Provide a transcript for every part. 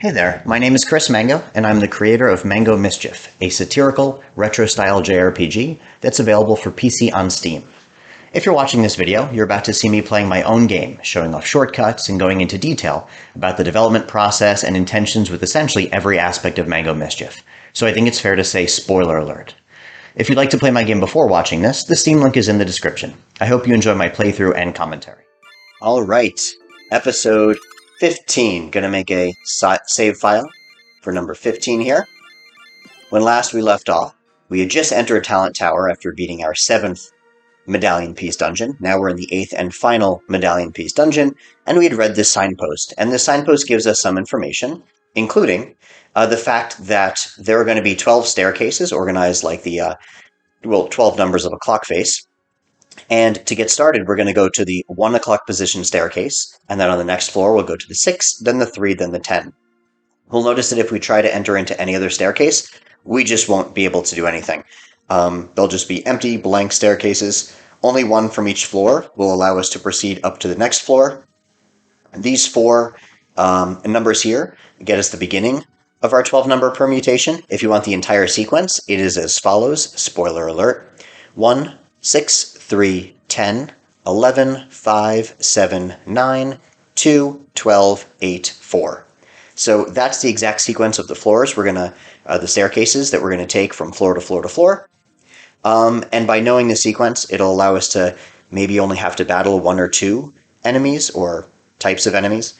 Hey there, my name is Chris Mango, and I'm the creator of Mango Mischief, a satirical, retro-style JRPG that's available for PC on Steam. If you're watching this video, you're about to see me playing my own game, showing off shortcuts and going into detail about the development process and intentions with essentially every aspect of Mango Mischief. So I think it's fair to say spoiler alert. If you'd like to play my game before watching this, the Steam link is in the description. I hope you enjoy my playthrough and commentary. Alright, episode 15. Gonna make a save file for number 15 here. When last we left off, we had just entered Talent Tower after beating our 7th Medallion Piece dungeon. Now we're in the 8th and final Medallion Piece dungeon, and we had read this signpost. And this signpost gives us some information, including the fact that there are going to be 12 staircases organized like the 12 numbers of a clock face. And to get started, we're going to go to the 1 o'clock position staircase, and then on the next floor we'll go to the 6, then the 3, then the 10. We'll notice that if we try to enter into any other staircase, we just won't be able to do anything. They'll just be empty, blank staircases. Only one from each floor will allow us to proceed up to the next floor. These 4 numbers here get us the beginning of our 12-number permutation. If you want the entire sequence, it is as follows. Spoiler alert. 1, 6, 3, 10, 11, 5, 7, 9, 2, 12, 8, 4. So that's the exact sequence of the floors the staircases that we're going to take from floor to floor to floor. And by knowing the sequence, it'll allow us to maybe only have to battle 1 or 2 enemies or types of enemies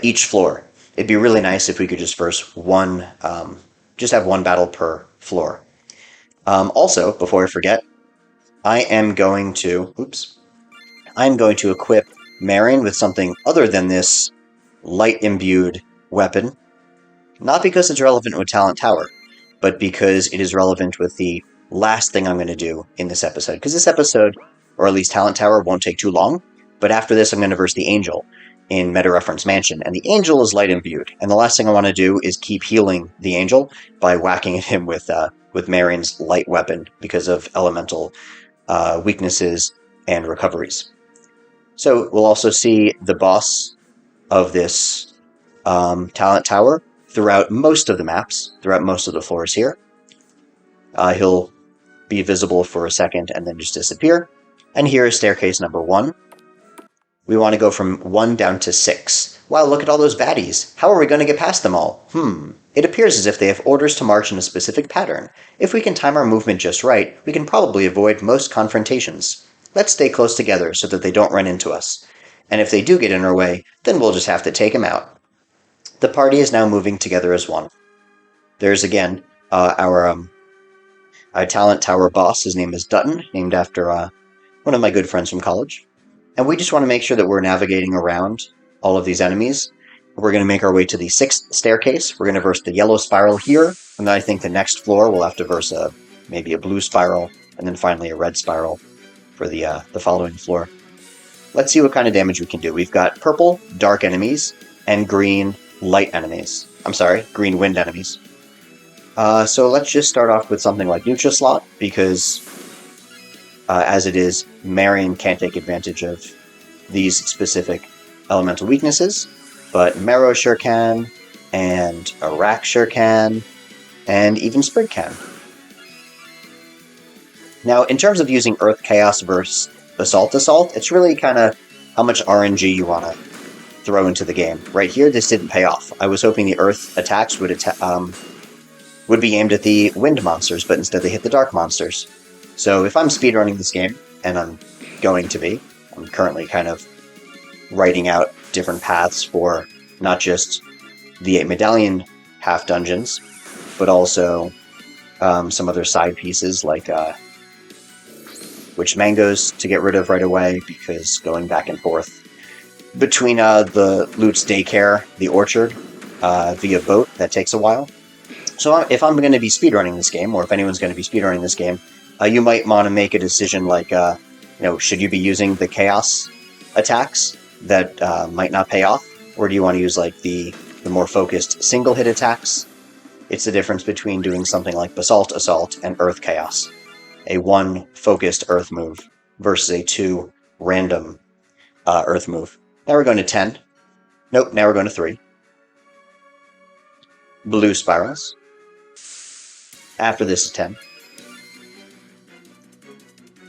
each floor. It'd be really nice if we could just just have one battle per floor. Also, before I forget, I'm going to equip Marion with something other than this light-imbued weapon. Not because it's relevant with Talent Tower, but because it is relevant with the last thing I'm going to do in this episode. Because this episode, or at least Talent Tower, won't take too long. But after this, I'm going to verse the Angel in Meta Reference Mansion. And the Angel is light-imbued. And the last thing I want to do is keep healing the Angel by whacking at him with Marion's light weapon because of elemental weaknesses and recoveries. So we'll also see the boss of this Talent Tower throughout most of the maps, throughout most of the floors here. He'll be visible for a second and then just disappear. And here is staircase number 1. We want to go from 1 down to 6. Wow, look at all those baddies. How are we going to get past them all? It appears as if they have orders to march in a specific pattern. If we can time our movement just right, we can probably avoid most confrontations. Let's stay close together so that they don't run into us. And if they do get in our way, then we'll just have to take them out. The party is now moving together as one. There's again our Talent Tower boss. His name is Dutton, named after one of my good friends from college. And we just want to make sure that we're navigating around all of these enemies. We're going to make our way to the 6th staircase. We're going to verse the yellow spiral here, and then I think the next floor we'll have to verse maybe a blue spiral, and then finally a red spiral for the following floor. Let's see what kind of damage we can do. We've got purple, dark enemies, and green, light enemies. Green wind enemies. So let's just start off with something like Neutral Slot, because as it is, Marion can't take advantage of these specific elemental weaknesses, but Marrow sure can, and Arak sure can, and even Sprig can. Now, in terms of using Earth Chaos versus Assault, it's really kind of how much RNG you want to throw into the game. Right here, this didn't pay off. I was hoping the Earth attacks would be aimed at the Wind monsters, but instead they hit the Dark monsters. So if I'm speedrunning this game, and I'm going to be, I'm currently kind of writing out different paths for not just the 8 Medallion half dungeons, but also some other side pieces like which mangoes to get rid of right away, because going back and forth between the Loot's Daycare, the Orchard, via boat, that takes a while. So if I'm going to be speedrunning this game, or if anyone's going to be speedrunning this game, you might want to make a decision like, should you be using the Chaos attacks that might not pay off? Or do you want to use like the more focused single-hit attacks? It's the difference between doing something like Basalt Assault and Earth Chaos. A 1 focused Earth move versus a 2 random Earth move. Now we're going to 10. Nope, now we're going to 3. blue spirals. After this is 10.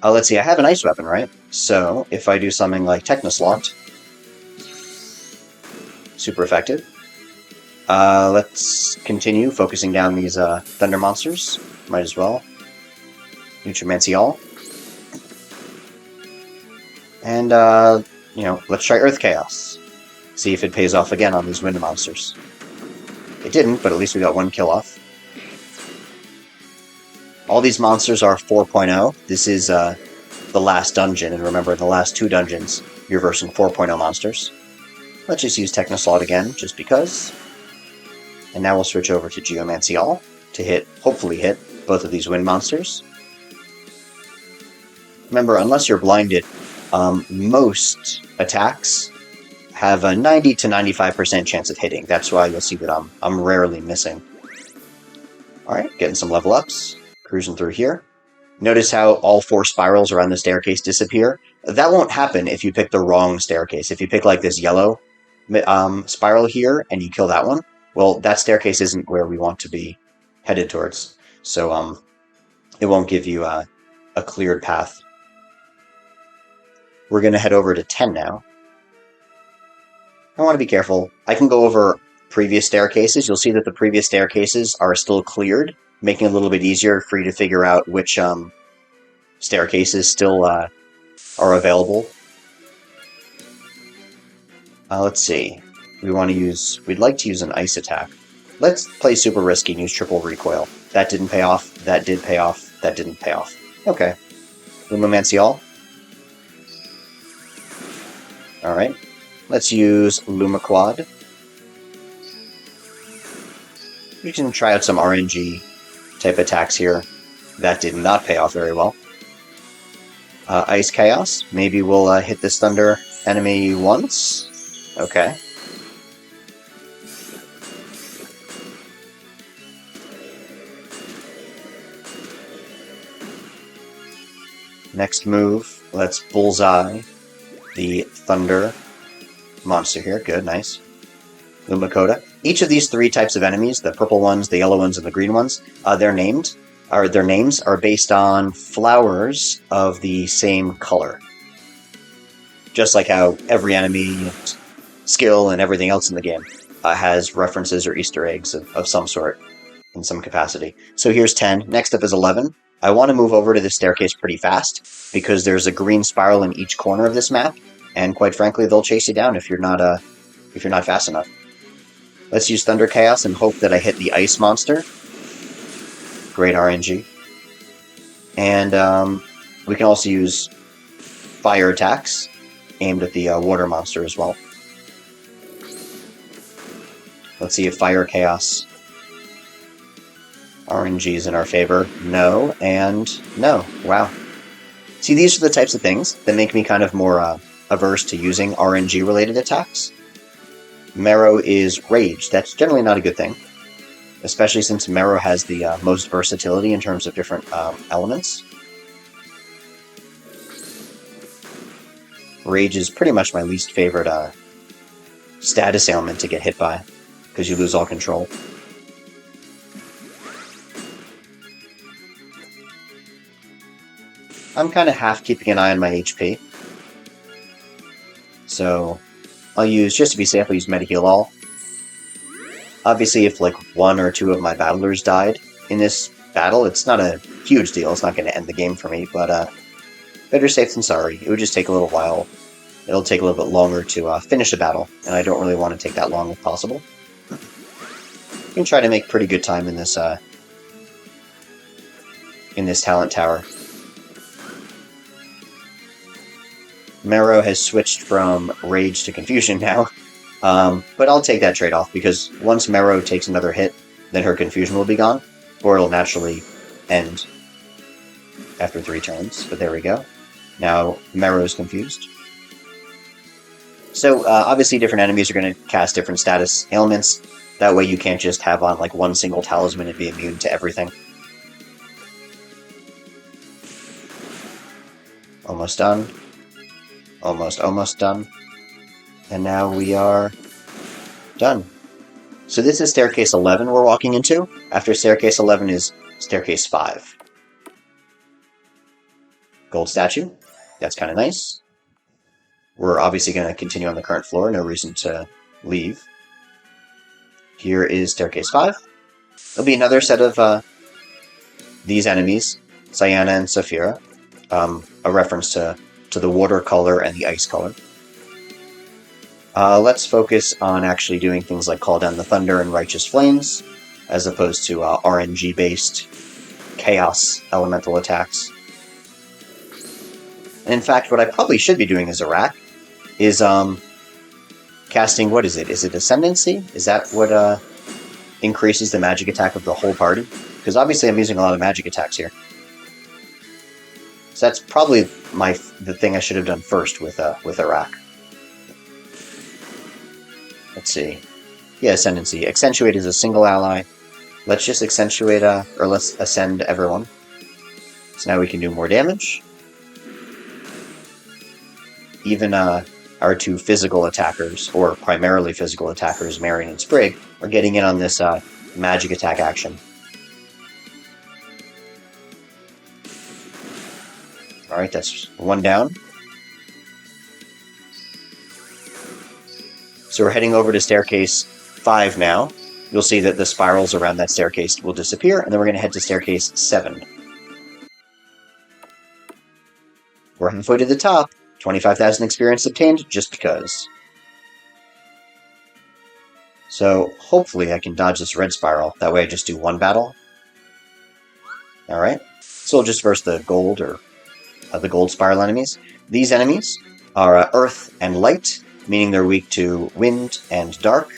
Let's see, I have an ice weapon, right? So, if I do something like Technoslot, super effective. Let's continue focusing down these thunder monsters. Might as well. Nutrimancy all. And, let's try Earth Chaos. See if it pays off again on these wind monsters. It didn't, but at least we got one kill off. All these monsters are 4.0. This is the last dungeon, and remember, in the last 2 dungeons, you're versing 4.0 monsters. Let's just use Technoslot again, just because. And now we'll switch over to Geomancy All to hopefully hit both of these wind monsters. Remember, unless you're blinded, most attacks have a 90 to 95% chance of hitting. That's why you'll see that I'm rarely missing. Alright, getting some level ups. Cruising through here. Notice how all 4 spirals around the staircase disappear? That won't happen if you pick the wrong staircase. If you pick like this yellow spiral here and you kill that one, well, that staircase isn't where we want to be headed towards. So it won't give you a cleared path. We're going to head over to 10 now. I want to be careful. I can go over previous staircases. You'll see that the previous staircases are still cleared, making it a little bit easier for you to figure out which staircases still are available. Let's see. We'd like to use an ice attack. Let's play super risky and use triple recoil. That didn't pay off, that did pay off, that didn't pay off. Okay. Lumomancy all. Alright. Let's use Lumaquad. We can try out some RNG type attacks here. That did not pay off very well. Ice Chaos. Maybe we'll hit this thunder enemy once. Okay. Next move, let's bullseye the thunder monster here. Good, nice. Lumacoda. Each of these 3 types of enemies, the purple ones, the yellow ones, and the green ones, their names are based on flowers of the same color. Just like how every enemy, skill, and everything else in the game has references or Easter eggs of some sort in some capacity. So here's 10. Next up is 11. I want to move over to this staircase pretty fast because there's a green spiral in each corner of this map, and quite frankly, they'll chase you down if you're not fast enough. Let's use Thunder Chaos and hope that I hit the ice monster. Great RNG. And we can also use fire attacks aimed at the water monster as well. Let's see if Fire Chaos RNG is in our favor. No, and no. Wow. See, these are the types of things that make me kind of more averse to using RNG-related attacks. Marrow is Rage. That's generally not a good thing, especially since Marrow has the most versatility in terms of different elements. Rage is pretty much my least favorite status ailment to get hit by, because you lose all control. I'm kind of half keeping an eye on my HP. So I'll use, just to be safe, I'll use Meta-Heal All. Obviously, if like 1 or 2 of my battlers died in this battle, it's not a huge deal. It's not going to end the game for me, but better safe than sorry. It would just take a little while. It'll take a little bit longer to finish a battle, and I don't really want to take that long if possible. You can try to make pretty good time in this talent tower. Marrow has switched from Rage to Confusion now, but I'll take that trade-off, because once Marrow takes another hit, then her Confusion will be gone, or it'll naturally end after 3 turns, but there we go. Now, Marrow's confused. So, obviously different enemies are going to cast different status ailments. That way you can't just have on like one single talisman and be immune to everything. Almost done. Almost done. And now we are done. So this is staircase 11 we're walking into. After staircase 11 is staircase 5. Gold statue. That's kind of nice. We're obviously going to continue on the current floor. No reason to leave. Here is staircase 5. There'll be another set of these enemies, Cyana and Saphira. A reference to the water color and the ice color. Let's focus on actually doing things like Call Down the Thunder and Righteous Flames, as opposed to RNG-based Chaos elemental attacks. And in fact, what I probably should be doing as a rack is casting, what is it? Is it Ascendancy? Is that what increases the magic attack of the whole party? Because obviously I'm using a lot of magic attacks here. So that's probably the thing I should have done first with a rack. Let's see. Yeah, Ascendancy. Accentuate is a single ally. Let's just accentuate, or let's ascend everyone. So now we can do more damage. Even our two physical attackers, or primarily physical attackers, Marion and Sprig, are getting in on this magic attack action. Alright, that's one down. So we're heading over to staircase 5 now. You'll see that the spirals around that staircase will disappear, and then we're going to head to staircase 7. We're halfway to the top. 25,000 experience obtained, just because. So, hopefully I can dodge this red spiral. That way I just do one battle. Alright. So we'll just verse the gold, or the gold spiral enemies. These enemies are Earth and Light, meaning they're weak to wind and dark.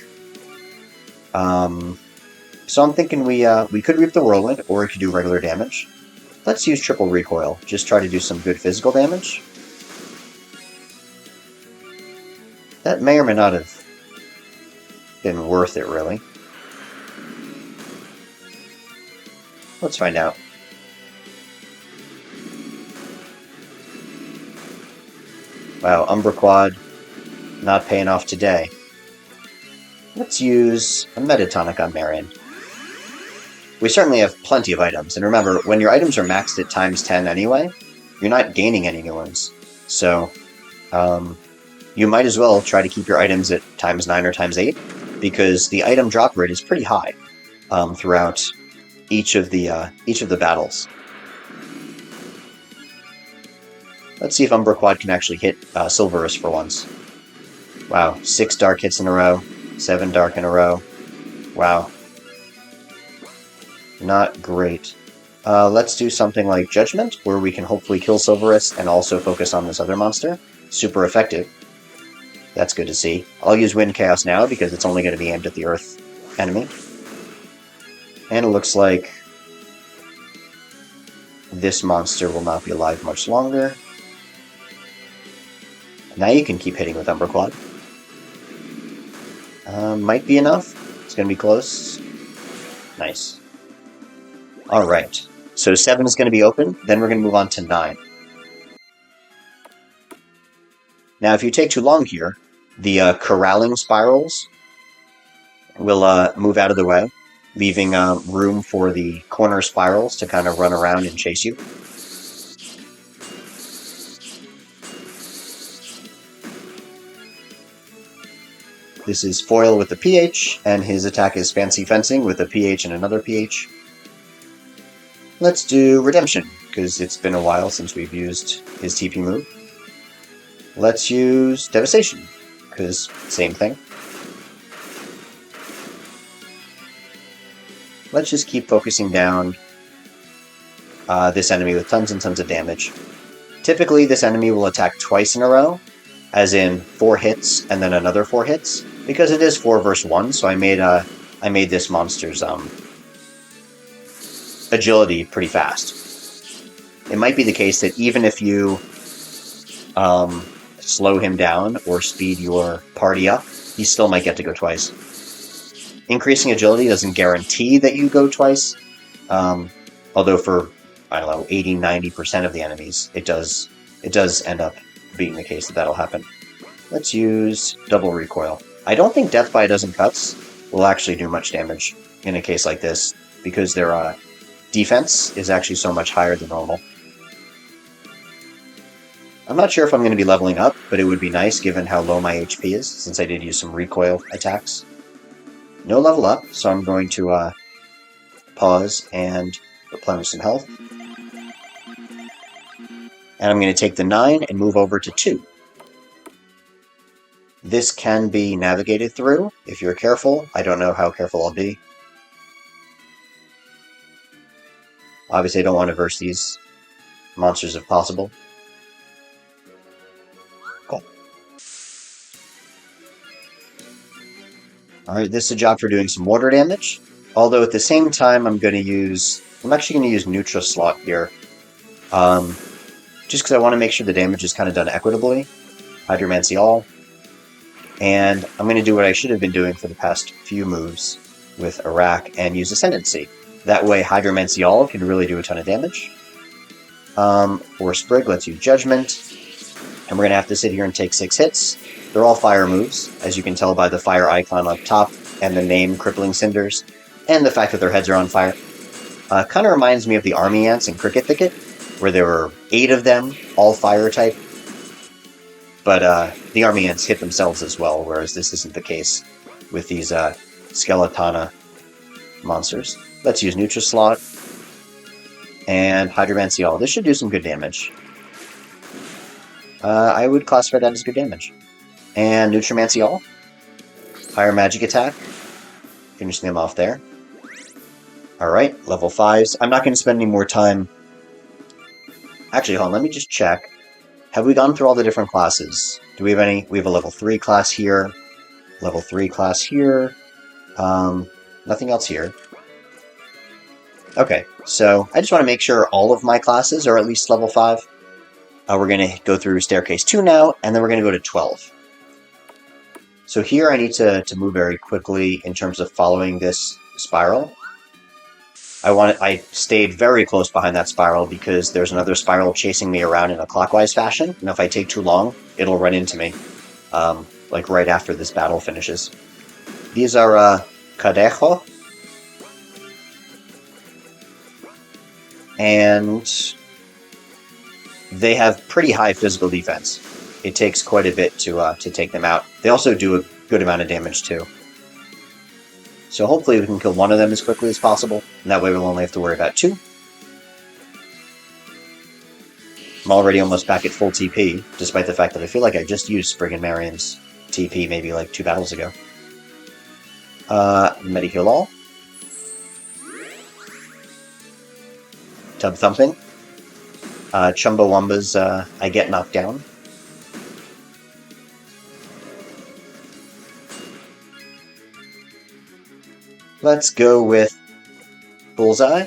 So I'm thinking we could reap the whirlwind, or we could do regular damage. Let's use triple recoil. Just try to do some good physical damage. That may or may not have been worth it, really. Let's find out. Wow, Umbra Quad not paying off today. Let's use a Metatonic on Marion. We certainly have plenty of items, and remember, when your items are maxed at times 10 anyway, you're not gaining any new ones. So, you might as well try to keep your items at times 9 or times 8, because the item drop rate is pretty high throughout each of the battles. Let's see if Umbra Quad can actually hit Silverus for once. Wow, 6 dark hits in a row, 7 dark in a row. Wow. Not great. Let's do something like Judgment, where we can hopefully kill Silverus and also focus on this other monster. Super effective. That's good to see. I'll use Wind Chaos now, because it's only going to be aimed at the Earth enemy. And it looks like this monster will not be alive much longer. Now you can keep hitting with Umbra Quad. Might be enough. It's going to be close. Nice. Alright. So 7 is going to be open, then we're going to move on to 9. Now, if you take too long here, the corralling spirals will move out of the way, leaving room for the corner spirals to kind of run around and chase you. This is Foil with a PH, and his attack is Fancy Fencing with a PH and another PH. Let's do Redemption, because it's been a while since we've used his TP move. Let's use Devastation, because same thing. Let's just keep focusing down this enemy with tons and tons of damage. Typically, this enemy will attack twice in a row, as in 4 hits and then another 4 hits, because it is 4 versus 1, so I made this monster's agility pretty fast. It might be the case that even if you slow him down or speed your party up, he still might get to go twice. Increasing agility doesn't guarantee that you go twice, although for, I don't know, 80-90% of the enemies, it does end up being the case that that'll happen. Let's use double recoil. I don't think Death by a Dozen Cuts will actually do much damage in a case like this, because their defense is actually so much higher than normal. I'm not sure if I'm going to be leveling up, but it would be nice given how low my HP is, since I did use some recoil attacks. No level up, so I'm going to pause and replenish some health. And I'm going to take the 9 and move over to 2. This can be navigated through if you're careful. I don't know how careful I'll be. Obviously, I don't want to verse these monsters if possible. Cool. Alright, this is a job for doing some water damage. Although at the same time, I'm actually going to use Neutra Slot here. Just because I want to make sure the damage is kind of done equitably. Hydromancy All. And I'm going to do what I should have been doing for the past few moves with Iraq and use Ascendancy. That way, Hydromancy All can really do a ton of damage. For Sprig, let's use Judgment. And we're going to have to sit here and take 6 hits. They're all fire moves, as you can tell by the fire icon up top, and the name Crippling Cinders, and the fact that their heads are on fire. Kind of reminds me of the Army Ants in Cricket Thicket, where there were 8 of them, all fire type. But the Army Ants hit themselves as well, whereas this isn't the case with these Skeletana monsters. Let's use Neutra Slot and Hydromancy All. This should do some good damage. I would classify that as good damage. And Nutrimancy All. Higher magic attack. Finishing them off there. Alright, level 5s. I'm not going to spend any more time. Actually, hold on, let me just check. Have we gone through all the different classes? Do we have any? We have a level 3 class here. Level 3 class here. Nothing else here. Okay, so I just want to make sure all of my classes are at least level 5. We're going to go through Staircase 2 now, and then we're going to go to 12. So here I need to move very quickly in terms of following this spiral. I stayed very close behind that spiral because there's another spiral chasing me around in a clockwise fashion, and if I take too long, it'll run into me, like right after this battle finishes. These are Cadejo, and they have pretty high physical defense. It takes quite a bit to take them out. They also do a good amount of damage too. So hopefully we can kill one of them as quickly as possible, and that way we'll only have to worry about 2. I'm already almost back at full TP, despite the fact that I feel like I just used Sprig and Marion's TP maybe like 2 battles ago. Medi-heal All. Tub Thumping. Chumbawamba's I get knocked down. Let's go with Bullseye.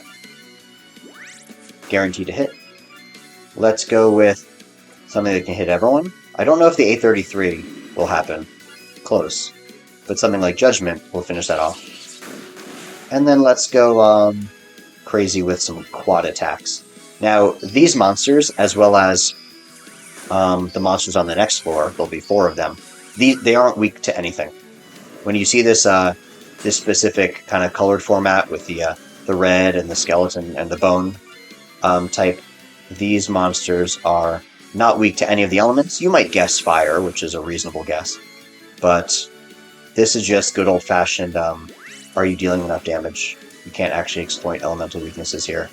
Guaranteed to hit. Let's go with something that can hit everyone. I don't know if the A33 will happen. Close. But something like Judgment will finish that off. And then let's go crazy with some quad attacks. Now, these monsters, as well as the monsters on the next floor, there'll be 4 of them, they aren't weak to anything. When you see this this specific kind of colored format with the red and the skeleton and the bone type, these monsters are not weak to any of the elements. You might guess fire, which is a reasonable guess, but this is just good old-fashioned, are you dealing enough damage? You can't actually exploit elemental weaknesses here.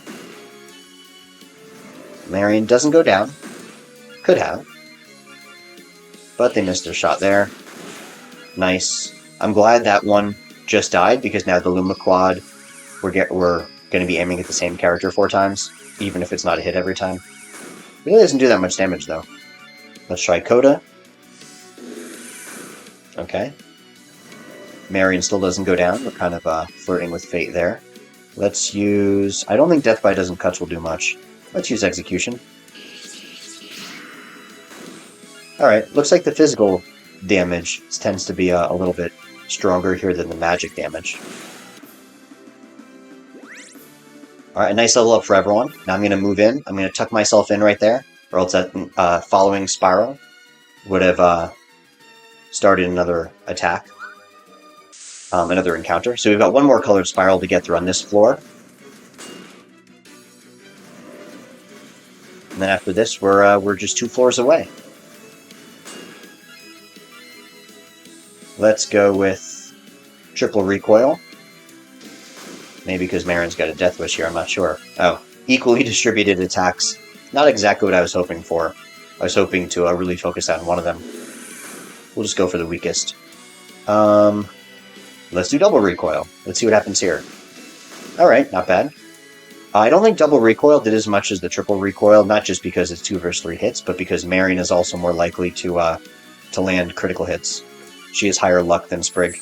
Marion doesn't go down. Could have. But they missed their shot there. Nice. I'm glad that one just died, because now the Luma Quad, we're going to be aiming at the same character 4 times, even if it's not a hit every time. Really doesn't do that much damage, though. Let's try Coda. Okay. Marion still doesn't go down. We're kind of flirting with fate there. Let's use... I don't think Death by Dozen Cuts will do much. Let's use Execution. Alright, looks like the physical damage tends to be a little bit stronger here than the magic damage. Alright, a nice level up for everyone. Now I'm going to move in. I'm going to tuck myself in right there, or else that following spiral would have started another attack. another encounter. So we've got one more colored spiral to get through on this floor. And then after this, we're just 2 floors away. Let's go with triple recoil. Maybe because Marin's got a death wish here, I'm not sure. Oh, equally distributed attacks. Not exactly what I was hoping for. I was hoping to really focus on one of them. We'll just go for the weakest. Let's do double recoil. Let's see what happens here. Alright, not bad. I don't think double recoil did as much as the triple recoil, not just because it's 2 versus 3 hits, but because Marion is also more likely to land critical hits. She has higher luck than Sprig.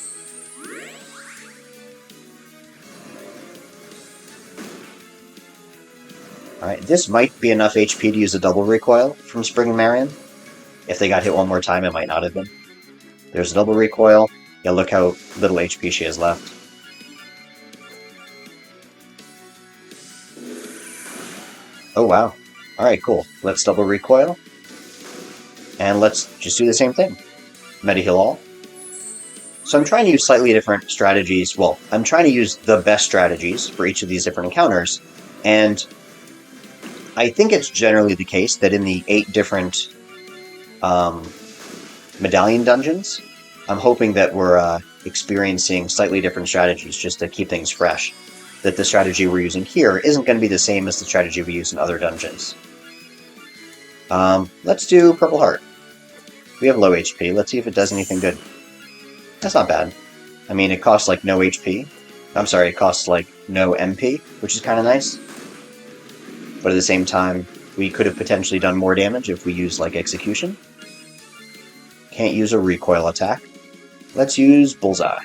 Alright, this might be enough HP to use a double recoil from Sprig and Marion. If they got hit one more time, it might not have been. There's a double recoil. Yeah, look how little HP she has left. Oh, wow. Alright, cool. Let's double recoil. And let's just do the same thing. Meta heal all. So I'm trying to use slightly different strategies. Well, I'm trying to use the best strategies for each of these different encounters. And I think it's generally the case that in the 8 different Medallion dungeons, I'm hoping that we're experiencing slightly different strategies just to keep things fresh. That the strategy we're using here isn't going to be the same as the strategy we use in other dungeons. Let's do Purple Heart. We have low HP. Let's see if it does anything good. That's not bad. I mean, it costs like no HP. I'm sorry, it costs like no MP, which is kind of nice. But at the same time, we could have potentially done more damage if we used like Execution. Can't use a recoil attack. Let's use Bullseye.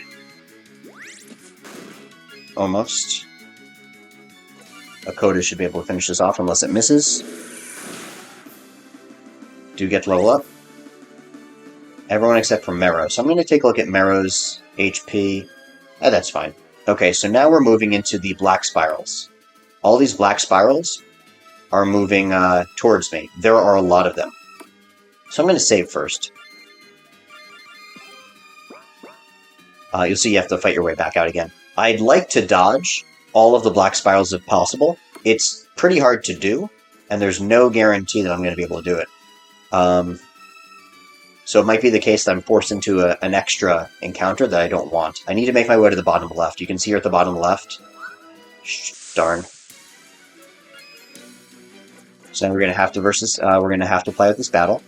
Almost. Akoda should be able to finish this off unless it misses. Do get to level up. Everyone except for Mero. So I'm going to take a look at Mero's HP. That's fine. Okay, so now we're moving into the black spirals. All these black spirals are moving towards me. There are a lot of them. So I'm going to save first. You'll see you have to fight your way back out again. I'd like to dodge all of the black spirals if possible. It's pretty hard to do, and there's no guarantee that I'm going to be able to do it. So it might be the case that I'm forced into an extra encounter that I don't want. I need to make my way to the bottom left. You can see here at the bottom left. Darn. So now we're going to have to we're going to have to play out this battle.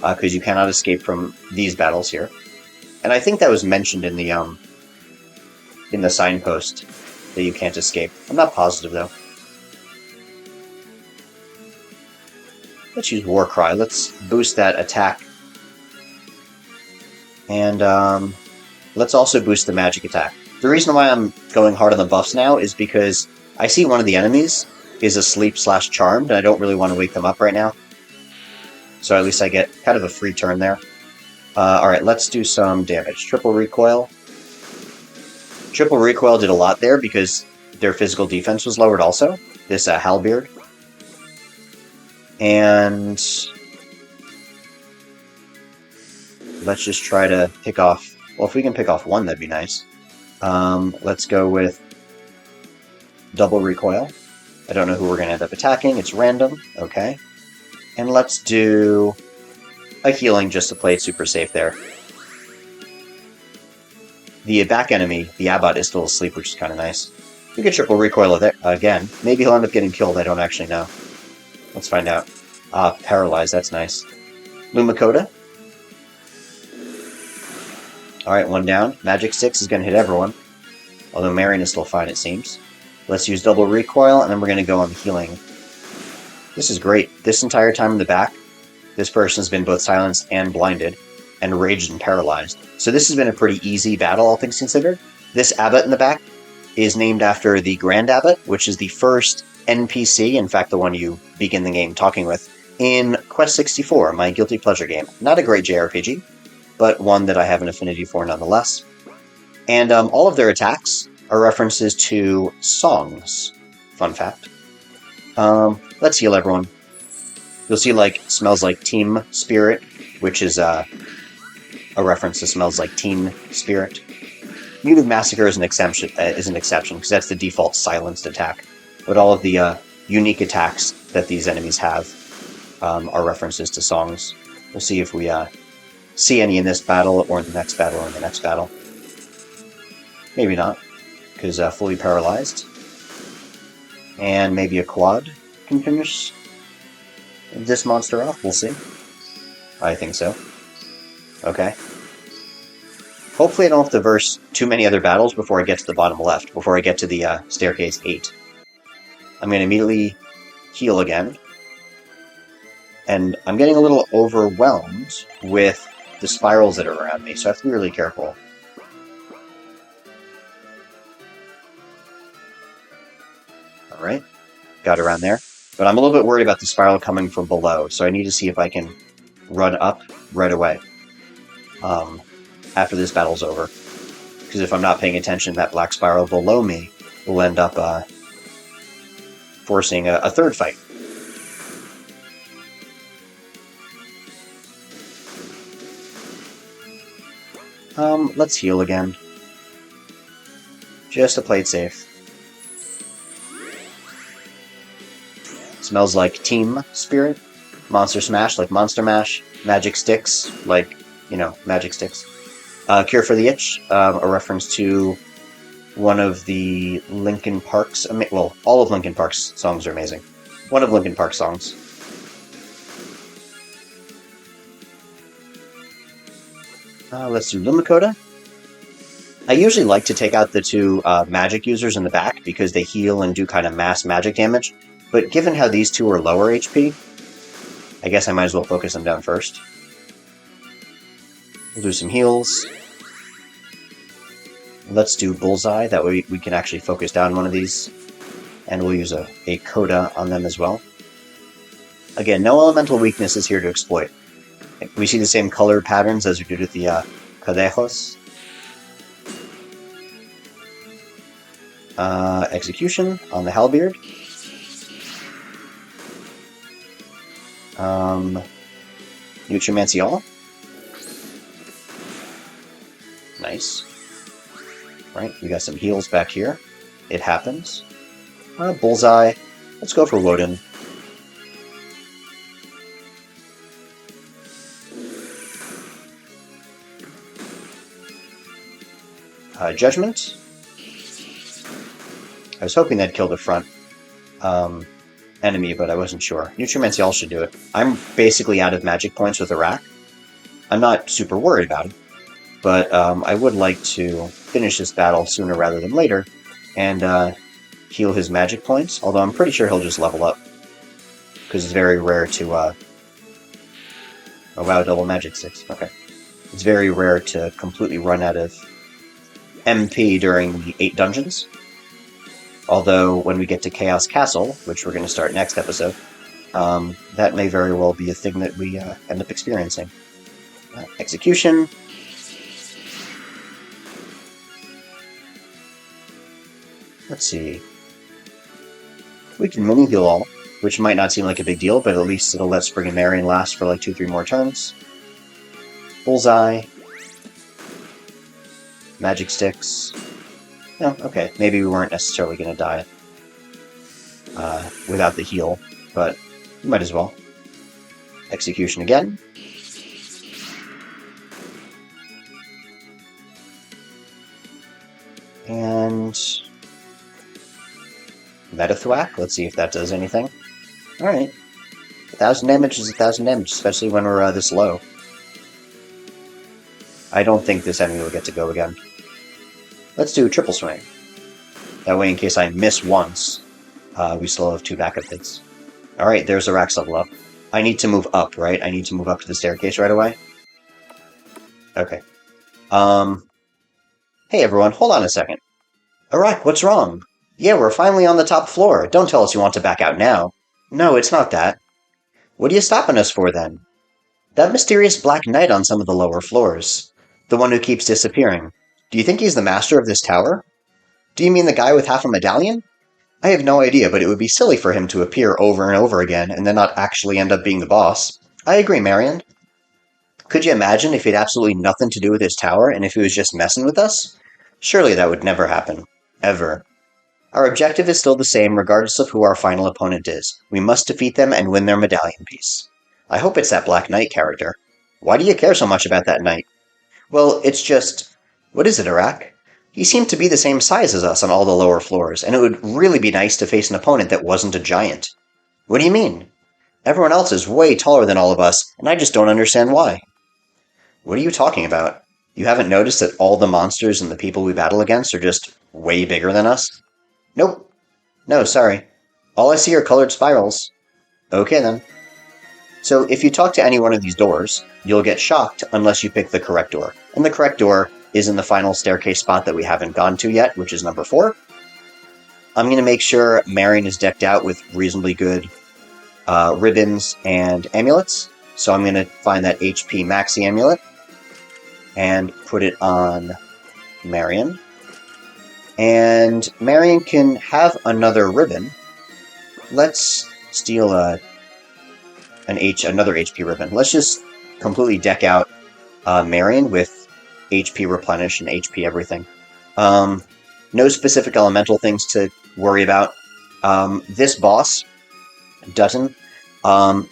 Because you cannot escape from these battles here. And I think that was mentioned in the signpost that you can't escape. I'm not positive though. Let's use Warcry. Let's boost that attack. And let's also boost the magic attack. The reason why I'm going hard on the buffs now is because I see one of the enemies is asleep/charmed, and I don't really want to wake them up right now. So at least I get kind of a free turn there. Alright, let's do some damage. Triple recoil. Triple recoil did a lot there because their physical defense was lowered also. This halberd. And let's just try to pick off... Well, if we can pick off one, that'd be nice. Let's go with double recoil. I don't know who we're going to end up attacking. It's random. Okay. And let's do a healing just to play it super safe there. The back enemy, the Abbot, is still asleep, which is kind of nice. We could triple recoil it again. Maybe he'll end up getting killed. I don't actually know. Let's find out. Paralyzed. That's nice. Lumacoda. Alright, one down. Magic 6 is going to hit everyone. Although Marion is still fine, it seems. Let's use double recoil, and then we're going to go on healing. This is great. This entire time in the back, this person has been both silenced and blinded, and raged and paralyzed. So this has been a pretty easy battle, all things considered. This Abbot in the back is named after the Grand Abbot, which is the first NPC, in fact the one you begin the game talking with, in Quest 64, my guilty pleasure game. Not a great JRPG, but one that I have an affinity for nonetheless. And all of their attacks are references to songs. Fun fact. Let's heal everyone. You'll see, like, smells like Team Spirit, which is a reference to Smells Like Teen Spirit. Muted Massacre is an exception because that's the default silenced attack. But all of the unique attacks that these enemies have are references to songs. We'll see if we see any in this battle, or in the next battle, or in the next battle. Maybe not, because fully paralyzed. And maybe a quad can finish this monster off. We'll see. I think so. Okay. Hopefully I don't have to verse too many other battles before I get to the bottom left, before I get to the staircase 8. I'm going to immediately heal again. And I'm getting a little overwhelmed with the spirals that are around me, so I have to be really careful. Alright, got around there. But I'm a little bit worried about the spiral coming from below, so I need to see if I can run up right away after this battle's over. Because if I'm not paying attention, that black spiral below me will end up forcing a third fight. Let's heal again. Just to play it safe. Smells Like Team Spirit. Monster Smash like Monster Mash. Magic Sticks like, Magic Sticks. Cure for the Itch, a reference to one of the Linkin Park's... well, all of Linkin Park's songs are amazing. One of Linkin Park's songs. Let's do Lumicoda. I usually like to take out the two magic users in the back because they heal and do kind of mass magic damage, but given how these two are lower HP, I guess I might as well focus them down first. We'll do some heals. Let's do Bullseye, that way we can actually focus down one of these, and we'll use a Coda on them as well. Again, no elemental weakness is here to exploit. We see the same color patterns as we did with the Cadejos. Execution on the Halberd. Nutrimancial. Nice. Right, we got some heals back here. It happens. Bullseye. Let's go for Woden. Judgment. I was hoping that'd kill the front enemy, but I wasn't sure. Nutrimancial should do it. I'm basically out of magic points with Iraq. I'm not super worried about it, but I would like to finish this battle sooner rather than later and heal his magic points, although I'm pretty sure he'll just level up, because it's very rare to... oh wow, double magic sticks. Okay. It's very rare to completely run out of MP during the 8 dungeons. Although, when we get to Chaos Castle, which we're going to start next episode, that may very well be a thing that we end up experiencing. Execution. Let's see. We can mini heal all, which might not seem like a big deal, but at least it'll let Spring and Marion last for like 2-3 more turns. Bullseye. Magic Sticks. No, okay. Maybe we weren't necessarily going to die without the heal, but might as well. Execution again. And... Metathwack. Let's see if that does anything. Alright. 1,000 damage is 1,000 damage, especially when we're this low. I don't think this enemy will get to go again. Let's do Triple Swing. That way, in case I miss once, we still have 2 backup hits. Alright, there's a Rax level up. I need to move up, right? I need to move up to the staircase right away? Okay. Hey everyone, hold on a second. Iraq, what's wrong? Yeah, we're finally on the top floor. Don't tell us you want to back out now. No, it's not that. What are you stopping us for, then? That mysterious Black Knight on some of the lower floors. The one who keeps disappearing. Do you think he's the master of this tower? Do you mean the guy with half a medallion? I have no idea, but it would be silly for him to appear over and over again and then not actually end up being the boss. I agree, Marion. Could you imagine if he had absolutely nothing to do with his tower and if he was just messing with us? Surely that would never happen. Ever. Our objective is still the same regardless of who our final opponent is. We must defeat them and win their medallion piece. I hope it's that Black Knight character. Why do you care so much about that knight? Well, it's just... What is it, Iraq? He seemed to be the same size as us on all the lower floors, and it would really be nice to face an opponent that wasn't a giant. What do you mean? Everyone else is way taller than all of us, and I just don't understand why. What are you talking about? You haven't noticed that all the monsters and the people we battle against are just way bigger than us? Nope. No, sorry. All I see are colored spirals. Okay then. So if you talk to any one of these doors, you'll get shocked unless you pick the correct door. And the correct door is in the final staircase spot that we haven't gone to yet, which is number 4. I'm going to make sure Marion is decked out with reasonably good ribbons and amulets. So I'm going to find that HP Maxi amulet and put it on Marion. And Marion can have another ribbon. Let's steal another HP ribbon. Let's just completely deck out Marion with HP replenish and HP everything. No specific elemental things to worry about. This boss, Dutton,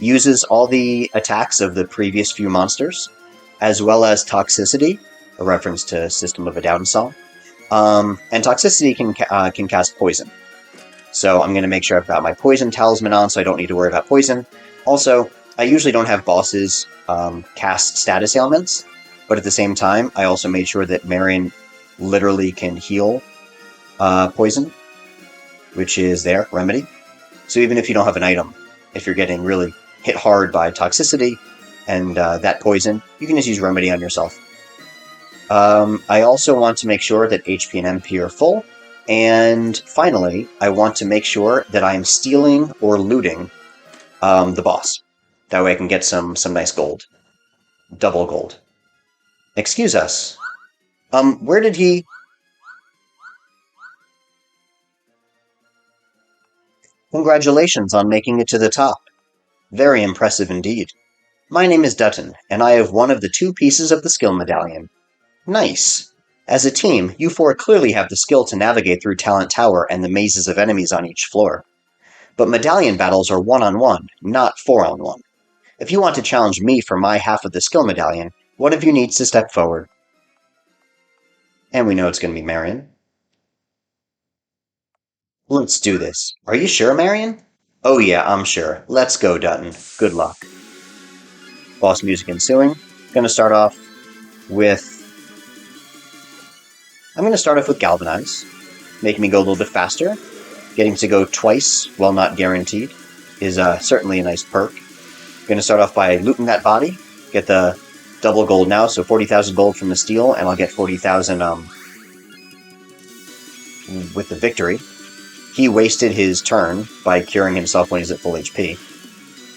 uses all the attacks of the previous few monsters, as well as Toxicity, a reference to System of a Down song. And Toxicity can cast Poison. So I'm going to make sure I've got my Poison Talisman on so I don't need to worry about Poison. Also, I usually don't have bosses cast status ailments, but at the same time, I also made sure that Marion literally can heal Poison, which is there, Remedy. So even if you don't have an item, if you're getting really hit hard by Toxicity and that Poison, you can just use Remedy on yourself. I also want to make sure that HP and MP are full, and finally, I want to make sure that I'm stealing or looting the boss. That way I can get some nice gold. Double gold. Excuse us. Where did he... Congratulations on making it to the top. Very impressive indeed. My name is Dutton, and I have one of the 2 pieces of the skill medallion. Nice. As a team, you 4 clearly have the skill to navigate through Talent Tower and the mazes of enemies on each floor. But medallion battles are 1-on-1, not 4-on-1. If you want to challenge me for my half of the skill medallion, one of you needs to step forward. And we know it's going to be Marion. Let's do this. Are you sure, Marion? Oh yeah, I'm sure. Let's go, Dutton. Good luck. Boss music ensuing. Gonna start off with... I'm going to start off with Galvanize, making me go a little bit faster. Getting to go twice, while not guaranteed, is certainly a nice perk. Going to start off by looting that body, get the double gold now, so 40,000 gold from the steal, and I'll get 40,000 with the victory. He wasted his turn by curing himself when he's at full HP.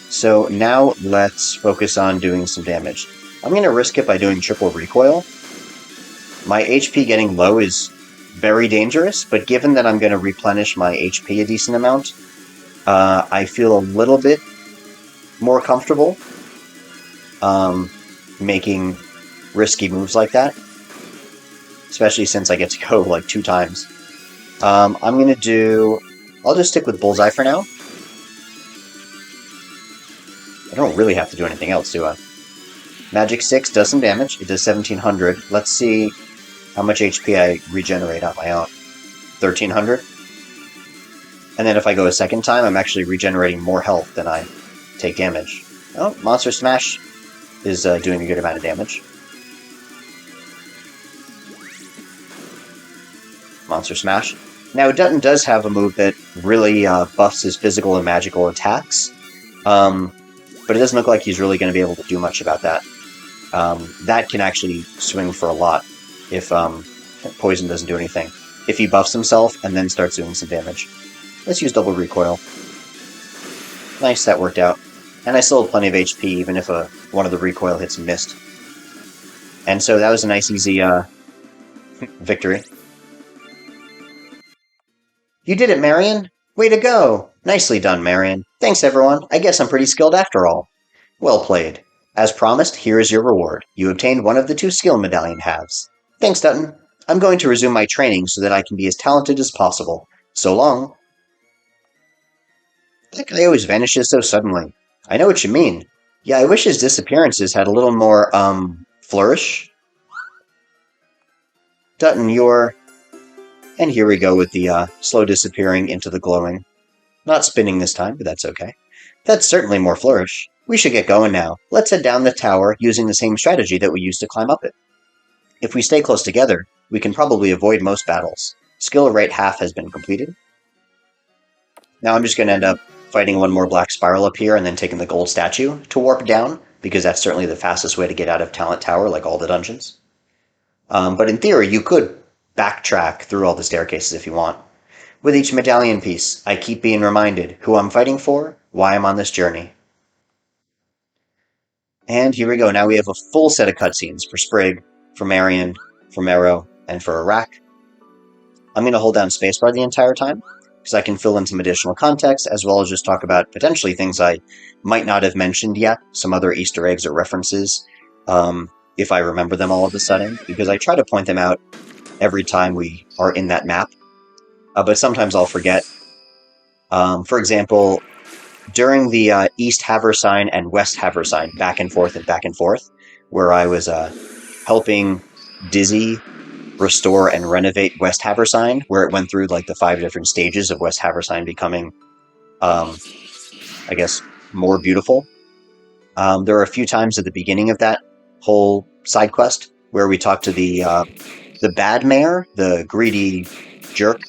So now let's focus on doing some damage. I'm going to risk it by doing triple recoil. My HP getting low is very dangerous, but given that I'm going to replenish my HP a decent amount, I feel a little bit more comfortable making risky moves like that, especially since I get to go like 2 times. I'm going to do... I'll just stick with Bullseye for now. I don't really have to do anything else, do I? Magic 6 does some damage. It does 1700. Let's see how much HP I regenerate on my own. 1300. And then if I go a second time, I'm actually regenerating more health than I take damage. Oh, Monster Smash is doing a good amount of damage. Monster Smash. Now, Dutton does have a move that really buffs his physical and magical attacks, but it doesn't look like he's really going to be able to do much about that. That can actually swing for a lot if Poison doesn't do anything. If he buffs himself and then starts doing some damage. Let's use double recoil. Nice, that worked out. And I still have plenty of HP, even if one of the recoil hits missed. And so that was a nice, easy victory. You did it, Marion! Way to go! Nicely done, Marion. Thanks, everyone. I guess I'm pretty skilled after all. Well played. As promised, here is your reward. You obtained one of the 2 skill medallion halves. Thanks, Dutton. I'm going to resume my training so that I can be as talented as possible. So long. That guy always vanishes so suddenly. I know what you mean. Yeah, I wish his disappearances had a little more, flourish. Dutton, you're... And here we go with the, slow disappearing into the glowing. Not spinning this time, but that's okay. That's certainly more flourish. We should get going now. Let's head down the tower using the same strategy that we used to climb up it. If we stay close together, we can probably avoid most battles. Skill rate half has been completed. Now I'm just going to end up fighting one more black spiral up here and then taking the gold statue to warp down, because that's certainly the fastest way to get out of Talent Tower, like all the dungeons. But in theory, you could backtrack through all the staircases if you want. With each medallion piece, I keep being reminded who I'm fighting for, why I'm on this journey. And here we go. Now we have a full set of cutscenes for Sprig, for Marion, for Mero, and for Iraq. I'm going to hold down spacebar the entire time, because I can fill in some additional context, as well as just talk about potentially things I might not have mentioned yet, some other Easter eggs or references, if I remember them all of a sudden, because I try to point them out every time we are in that map, but sometimes I'll forget. For example, during the East Haversine and West Haversine, back and forth, where I was helping Dizzy restore and renovate West Haversine, where it went through like the 5 different stages of West Haversine becoming, I guess, more beautiful. There are a few times at the beginning of that whole side quest where we talk to the bad mayor, the greedy jerk,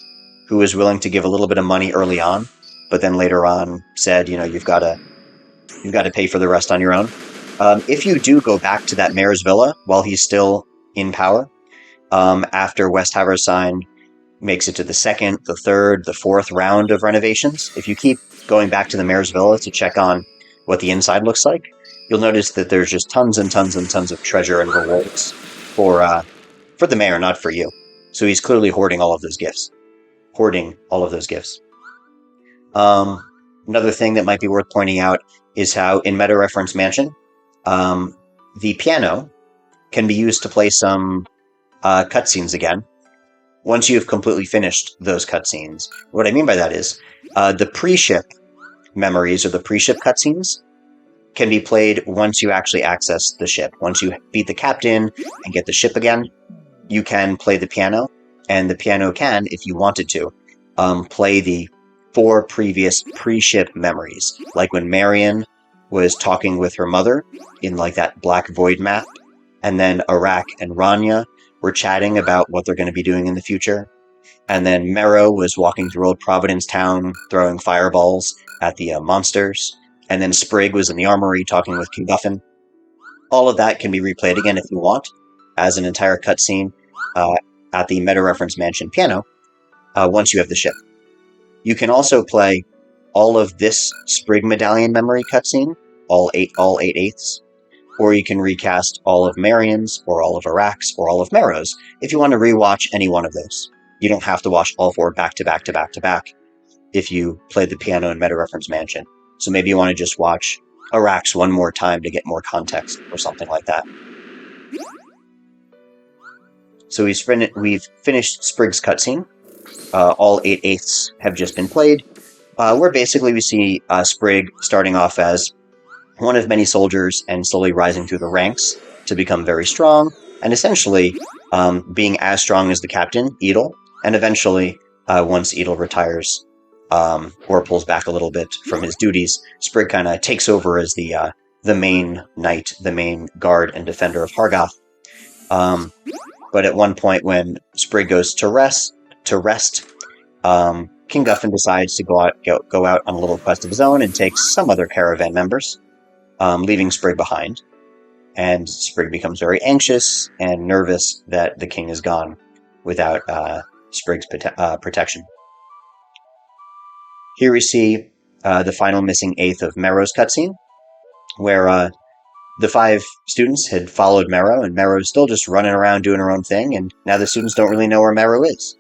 who was willing to give a little bit of money early on, but then later on said, you know, you've got to pay for the rest on your own. If you do go back to that mayor's villa while he's still in power, after West Haversine makes it to the 2nd, the 3rd, the 4th round of renovations, if you keep going back to the mayor's villa to check on what the inside looks like, you'll notice that there's just tons and tons and tons of treasure and rewards for the mayor, not for you. So he's clearly hoarding all of those gifts. Another thing that might be worth pointing out is how in Meta Reference Mansion, the piano can be used to play some cutscenes again once you've completely finished those cutscenes. What I mean by that is the pre-ship memories or the pre-ship cutscenes can be played once you actually access the ship. Once you beat the captain and get the ship again, you can play the piano, and the piano can, if you wanted to, play the 4 previous pre-ship memories, like when Marion was talking with her mother in like that Black Void map, and then Iraq and Rania were chatting about what they're going to be doing in the future, and then Mero was walking through Old Providence Town throwing fireballs at the monsters, and then Sprig was in the armory talking with King Guffin. All of that can be replayed again if you want, as an entire cutscene at the Meta Reference Mansion piano once you have the ship. You can also play all of this Sprig Medallion memory cutscene, all 8/8, or you can recast all of Marion's, or all of Iraq's, or all of Mero's, if you want to rewatch any one of those. You don't have to watch all 4 back to back to back to back if you play the piano in Meta Reference Mansion. So maybe you want to just watch Iraq's one more time to get more context, or something like that. So we've finished Sprig's cutscene. All 8/8 have just been played, where basically we see Sprig starting off as one of many soldiers and slowly rising through the ranks to become very strong, and essentially being as strong as the captain, Edel, and eventually, once Edel retires or pulls back a little bit from his duties, Sprig kind of takes over as the main knight, the main guard and defender of Hargoth. But at one point when Sprig goes to rest, King Guffin decides to go out on a little quest of his own and takes some other caravan members, leaving Sprig behind. And Sprig becomes very anxious and nervous that the king is gone without Sprig's protection. Here we see the final missing 8th of Mero's cutscene, where the 5 students had followed Mero, and Mero's still just running around doing her own thing, and now the students don't really know where Mero is.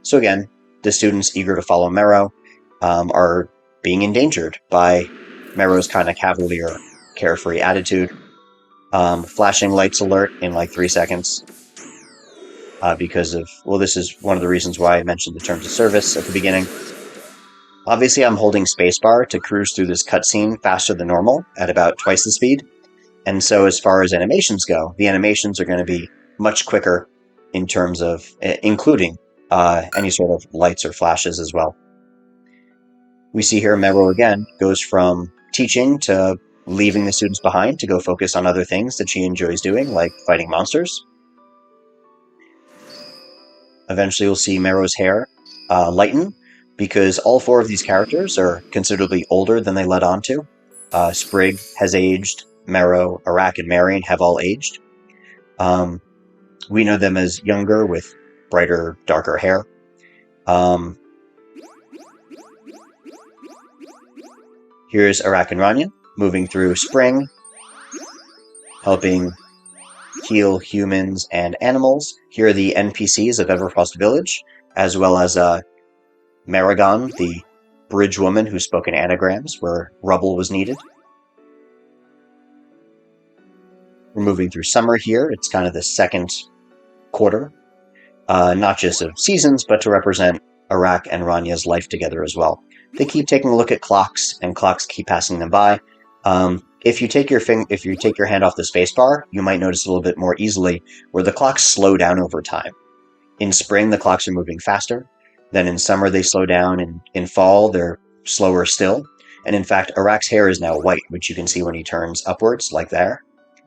So again, the students eager to follow Mero are being endangered by Mero's kind of cavalier carefree attitude. Flashing lights alert in like 3 seconds because of, well, this is one of the reasons why I mentioned the terms of service at the beginning. Obviously, I'm holding spacebar to cruise through this cutscene faster than normal at about twice the speed. And so as far as animations go, the animations are going to be much quicker in terms of including any sort of lights or flashes as well. We see here Mero again goes from teaching to leaving the students behind to go focus on other things that she enjoys doing, like fighting monsters. Eventually, we'll see Mero's hair lighten because all 4 of these characters are considerably older than they led on to. Sprig has aged, Mero, Arak, and Marion have all aged. We know them as younger with brighter, darker hair. Here's Arak and Rania moving through spring, helping heal humans and animals. Here are the NPCs of Everfrost Village, as well as Maragon, the bridge woman who spoke in anagrams where rubble was needed. We're moving through summer here. It's kind of the second quarter, not just of seasons, but to represent Arak and Rania's life together as well. They keep taking a look at clocks, and clocks keep passing them by. If you take your hand off the spacebar, you might notice a little bit more easily where the clocks slow down over time. In spring, the clocks are moving faster. Then in summer, they slow down, and in fall, they're slower still. And in fact, Arak's hair is now white, which you can see when he turns upwards, like there.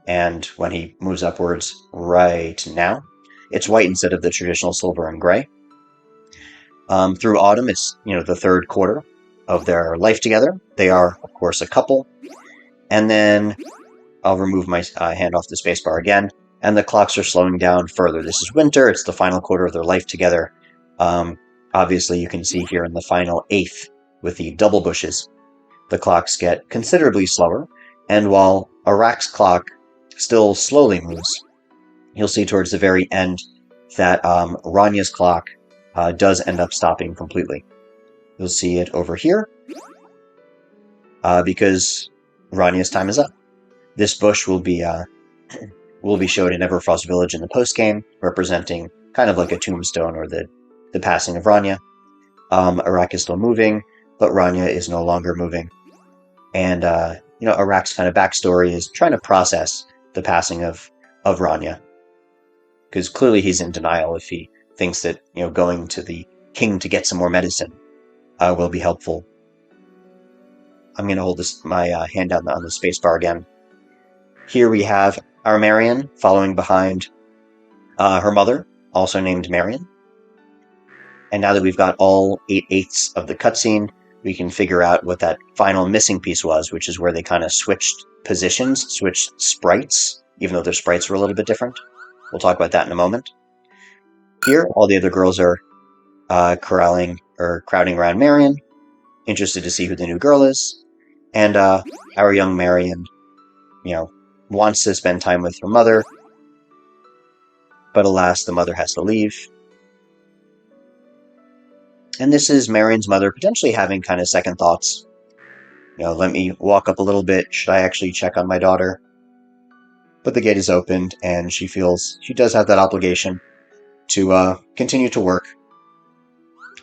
And when he moves upwards right now, it's white instead of the traditional silver and gray. Through autumn, it's the third quarter of their life together. They are, of course, a couple. And then I'll remove my hand off the spacebar again, and the clocks are slowing down further. This is winter. It's the final quarter of their life together. Obviously, you can see here in the final eighth with the double bushes, the clocks get considerably slower. And while Arak's clock still slowly moves, you'll see towards the very end that Rania's clock does end up stopping completely. You'll see it over here because Rania's time is up. This bush will be showed in Everfrost Village in the post-game, representing kind of like a tombstone or the passing of Rania. Arak is still moving, but Rania is no longer moving. And Arak's kind of backstory is trying to process the passing of Rania, because clearly he's in denial if he thinks that going to the king to get some more medicine will be helpful. I'm going to hold my hand down on the spacebar again. Here we have our Marion following behind her mother, also named Marion. And now that we've got all 8/8 of the cutscene, we can figure out what that final missing piece was, which is where they kind of switched positions, switched sprites, even though their sprites were a little bit different. We'll talk about that in a moment. Here, all the other girls are crowding around Marion, interested to see who the new girl is. And our young Marion, wants to spend time with her mother, but alas, the mother has to leave. And this is Marion's mother potentially having kind of second thoughts. Let me walk up a little bit. Should I actually check on my daughter? But the gate is opened, and she feels she does have that obligation to continue to work.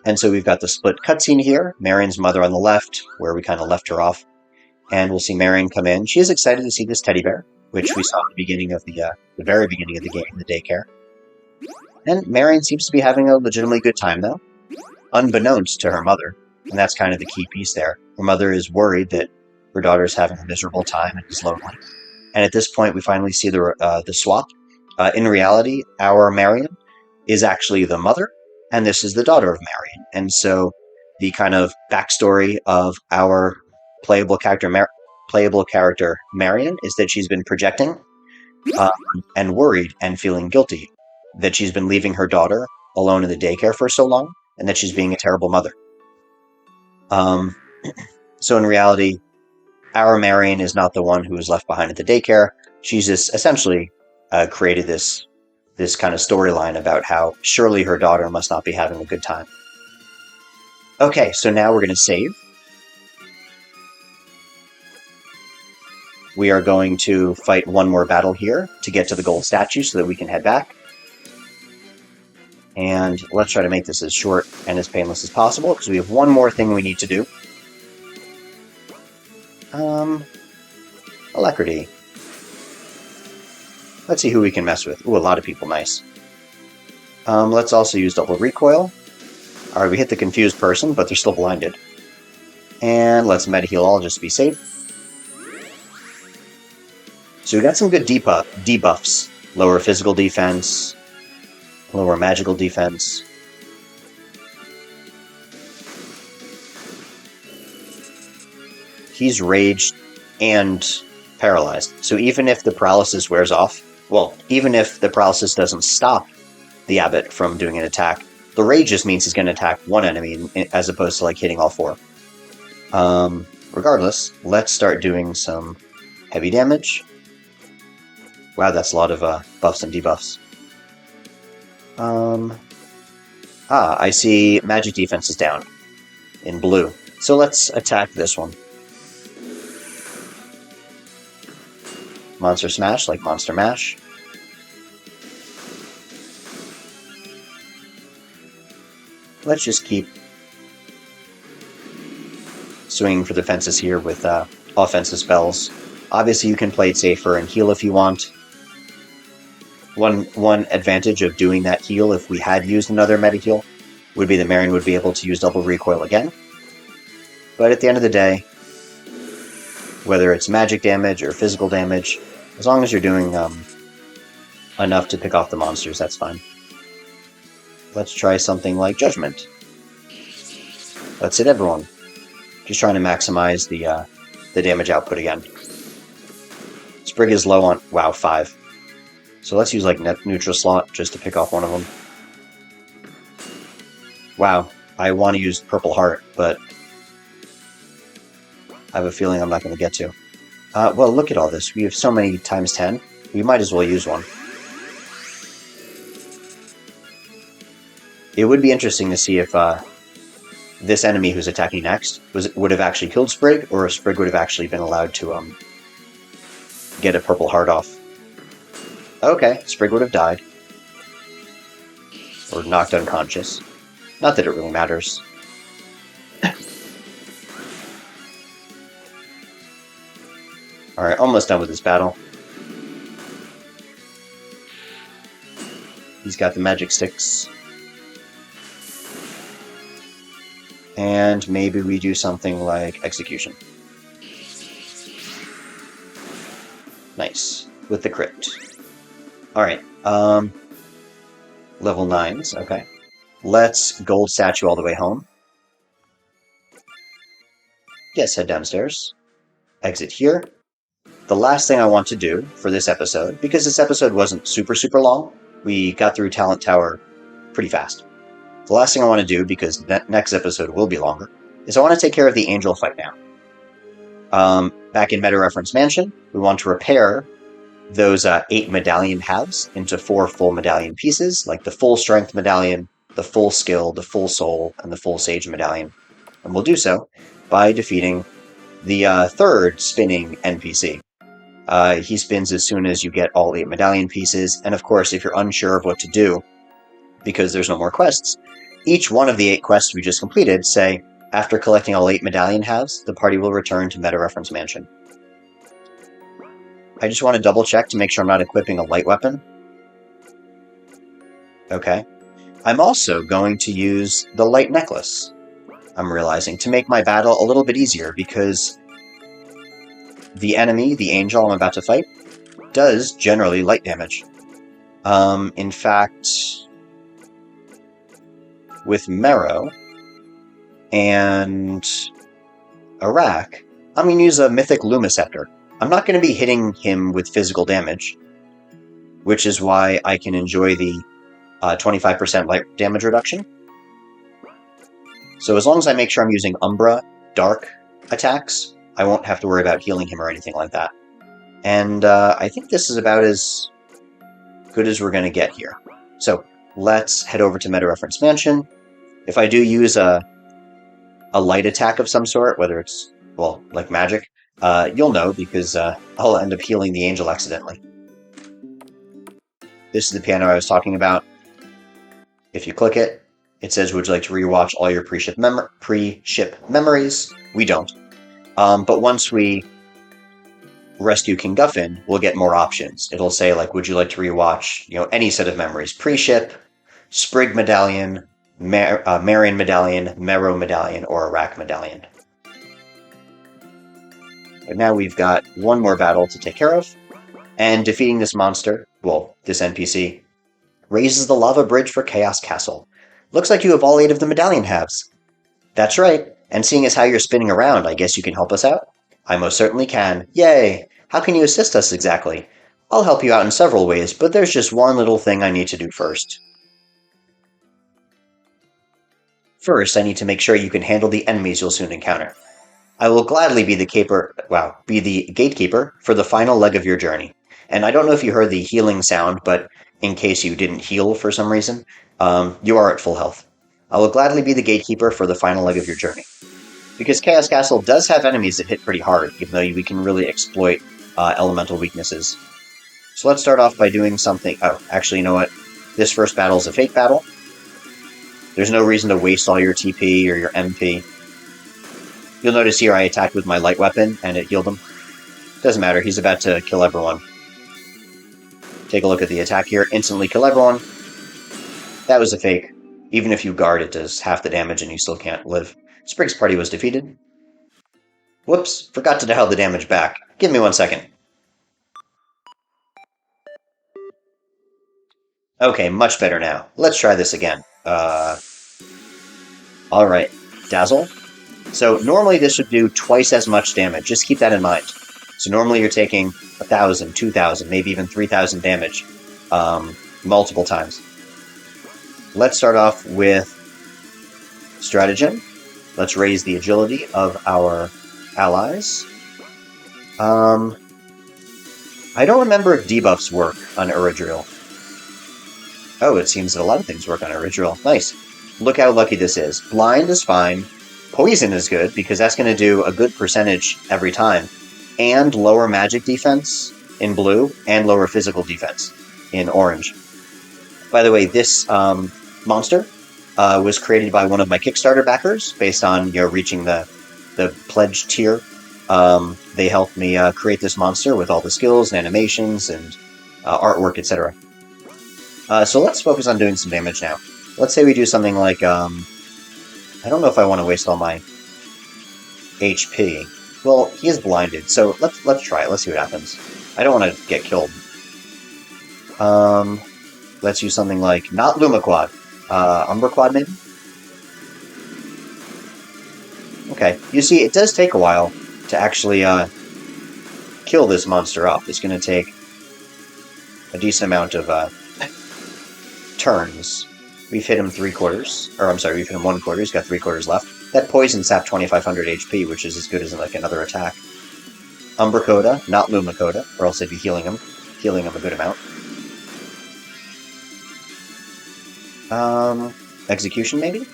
And so we've got the split cutscene here. Marion's mother on the left, where we kind of left her off. And we'll see Marion come in. She is excited to see this teddy bear, which we saw at the beginning of the very beginning of the game, the daycare. And Marion seems to be having a legitimately good time, though, unbeknownst to her mother. And that's kind of the key piece there. Her mother is worried that her daughter's having a miserable time and is lonely. And at this point, we finally see the swap. In reality, our Marion is actually the mother, and this is the daughter of Marion. And so the kind of backstory of our playable character Marion is that she's been projecting and worried and feeling guilty that she's been leaving her daughter alone in the daycare for so long, and that she's being a terrible mother. So in reality, our Marion is not the one who was left behind at the daycare. She's just essentially created this kind of storyline about how surely her daughter must not be having a good time. Okay, so now we're going to save. we are going to fight one more battle here to get to the gold statue so that we can head back. And let's try to make this as short and as painless as possible, because we have one more thing we need to do. Alacrity. Let's see who we can mess with. Ooh, a lot of people, nice. Let's also use double recoil. Alright, we hit the confused person, but they're still blinded. And let's meta heal all just to be safe. So we got some good debuffs. Lower physical defense, lower magical defense. He's raged and paralyzed. So even if the paralysis wears off, well, even if the paralysis doesn't stop the abbot from doing an attack, the rage just means he's going to attack one enemy as opposed to like hitting all four. Regardless, let's start doing some heavy damage. Wow, that's a lot of buffs and debuffs. I see magic defense is down in blue. So let's attack this one. Monster Smash, like Monster Mash. Let's just keep swinging for the fences here with offensive spells. Obviously, you can play it safer and heal if you want. One advantage of doing that heal, if we had used another meta heal, would be that Marion would be able to use double recoil again. But at the end of the day, whether it's magic damage or physical damage, as long as you're doing enough to pick off the monsters, that's fine. Let's try something like Judgment. Let's hit everyone. Just trying to maximize the damage output again. Sprig is low on... wow, 5. So let's use like neutral slot just to pick off one of them. Wow, I want to use Purple Heart, but I have a feeling I'm not going to get to. Well, look at all this. We have so many times 10. We might as well use one. It would be interesting to see if this enemy who's attacking next would have actually killed Sprig, or if Sprig would have actually been allowed to get a Purple Heart off. Okay, Sprig would have died. Or knocked unconscious. Not that it really matters. Alright, almost done with this battle. He's got the magic sticks. And maybe we do something like Execution. Nice. With the crit. Alright, level 9s, okay. Let's gold statue all the way home. Yes, head downstairs. Exit here. The last thing I want to do for this episode, because this episode wasn't super long, we got through Talent Tower pretty fast. The last thing I want to do, because next episode will be longer, is I want to take care of the angel fight now. Back in Meta Reference Mansion, we want to repair those 8 medallion halves into 4 full medallion pieces, like the full strength medallion, the full skill, the full soul, and the full sage medallion. And we'll do so by defeating the third spinning NPC. He spins as soon as you get all 8 medallion pieces, and of course, if you're unsure of what to do, because there's no more quests, each one of the 8 quests we just completed say, after collecting all 8 medallion halves, the party will return to Meta Reference Mansion. I just want to double check to make sure I'm not equipping a light weapon. Okay. I'm also going to use the light necklace, I'm realizing, to make my battle a little bit easier, because the enemy, the angel I'm about to fight, does generally light damage. In fact, with Mero and Iraq, I'm going to use a Mythic Lumisceptor. I'm not going to be hitting him with physical damage, which is why I can enjoy the 25% light damage reduction. So as long as I make sure I'm using Umbra Dark attacks, I won't have to worry about healing him or anything like that. And I think this is about as good as we're going to get here. So let's head over to Meta Reference Mansion. If I do use a light attack of some sort, whether it's, well, like magic, You'll know because I'll end up healing the angel accidentally. This is the piano I was talking about. If you click it, it says, would you like to rewatch all your pre-ship memories? We don't. But once we rescue King Guffin, we'll get more options. It'll say, like, would you like to rewatch, any set of memories? Pre-ship, Sprig Medallion, Marion Medallion, Mero Medallion, or Iraq Medallion. And now we've got one more battle to take care of, and defeating this monster, well, this NPC, raises the lava bridge for Chaos Castle. Looks like you have all 8 of the medallion halves. That's right, and seeing as how you're spinning around, I guess you can help us out? I most certainly can. Yay! How can you assist us exactly? I'll help you out in several ways, but there's just one little thing I need to do first. First, I need to make sure you can handle the enemies you'll soon encounter. I will gladly be the gatekeeper for the final leg of your journey. And I don't know if you heard the healing sound, but in case you didn't heal for some reason, you are at full health. I will gladly be the gatekeeper for the final leg of your journey. Because Chaos Castle does have enemies that hit pretty hard, even though we can really exploit elemental weaknesses. So let's start off by doing something... Oh, actually, you know what? This first battle is a fake battle. There's no reason to waste all your TP or your MP. You'll notice here I attacked with my light weapon, and it healed him. Doesn't matter, he's about to kill everyone. Take a look at the attack here. Instantly kill everyone. That was a fake. Even if you guard, it does half the damage and you still can't live. Sprig's party was defeated. Whoops, forgot to dial the damage back. Give me 1 second. Okay, much better now. Let's try this again. Alright. Dazzle. So normally this should do twice as much damage. Just keep that in mind. So normally you're taking 1,000, 2,000, maybe even 3,000 damage multiple times. Let's start off with Stratagem. Let's raise the agility of our allies. I don't remember if debuffs work on Iridriel. Oh, it seems that a lot of things work on Iridriel. Nice. Look how lucky this is. Blind is fine. Poison is good, because that's going to do a good percentage every time. And lower magic defense in blue, and lower physical defense in orange. By the way, this monster was created by one of my Kickstarter backers, based on reaching the pledge tier. They helped me create this monster with all the skills and animations and artwork, etc. So let's focus on doing some damage now. Let's say we do something like, I don't know if I want to waste all my HP. Well, he is blinded, so let's try it. Let's see what happens. I don't want to get killed. Let's use something like, not Lumaquad, Umbraquad maybe? Okay, you see, it does take a while to actually kill this monster off. It's going to take a decent amount of turns. We've hit him 3/4, or I'm sorry, we've hit him 1/4, he's got 3/4 left. That poison sapped 2,500 HP, which is as good as like another attack. Umbracoda, not Lumacoda, or else I'd be healing him a good amount. Execution maybe?